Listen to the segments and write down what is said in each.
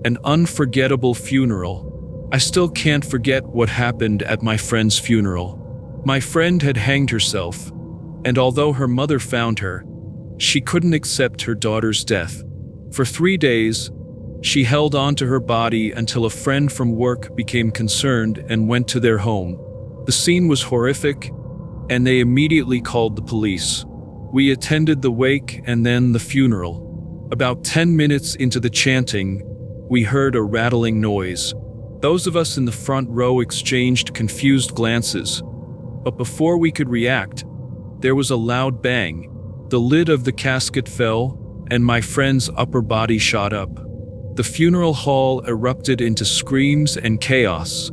An unforgettable funeral. I still can't forget what happened at my friend's funeral. My friend had hanged herself, and although her mother found her, she couldn't accept her daughter's death. For 3 days, she held on to her body until a friend from work became concerned and went to their home. The scene was horrific, and they immediately called the police. We attended the wake and then the funeral. About 10 minutes into the chanting, we heard a rattling noise. Those of us in the front row exchanged confused glances, but before we could react, there was a loud bang. The lid of the casket fell, and my friend's upper body shot up. The funeral hall erupted into screams and chaos.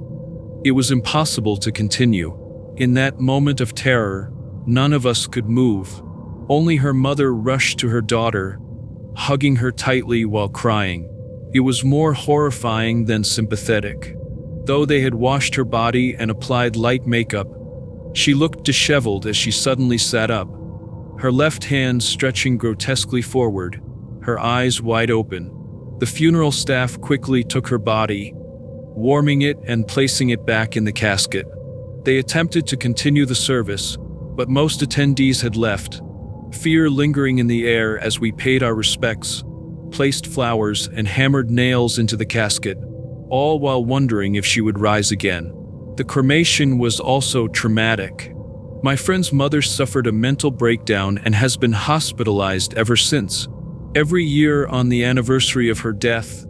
It was impossible to continue. In that moment of terror, none of us could move. Only her mother rushed to her daughter, hugging her tightly while crying. It was more horrifying than sympathetic. Though they had washed her body and applied light makeup, she looked disheveled as she suddenly sat up, her left hand stretching grotesquely forward, her eyes wide open. The funeral staff quickly took her body, warming it and placing it back in the casket. They attempted to continue the service, but most attendees had left, fear lingering in the air as we paid our respects, placed flowers, and hammered nails into the casket, all while wondering if she would rise again. The cremation was also traumatic. My friend's mother suffered a mental breakdown and has been hospitalized ever since. Every year on the anniversary of her death,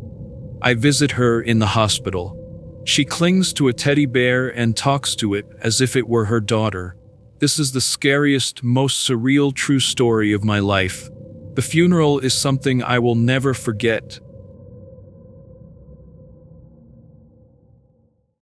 I visit her in the hospital. She clings to a teddy bear and talks to it as if it were her daughter. This is the scariest, most surreal true story of my life. The funeral is something I will never forget,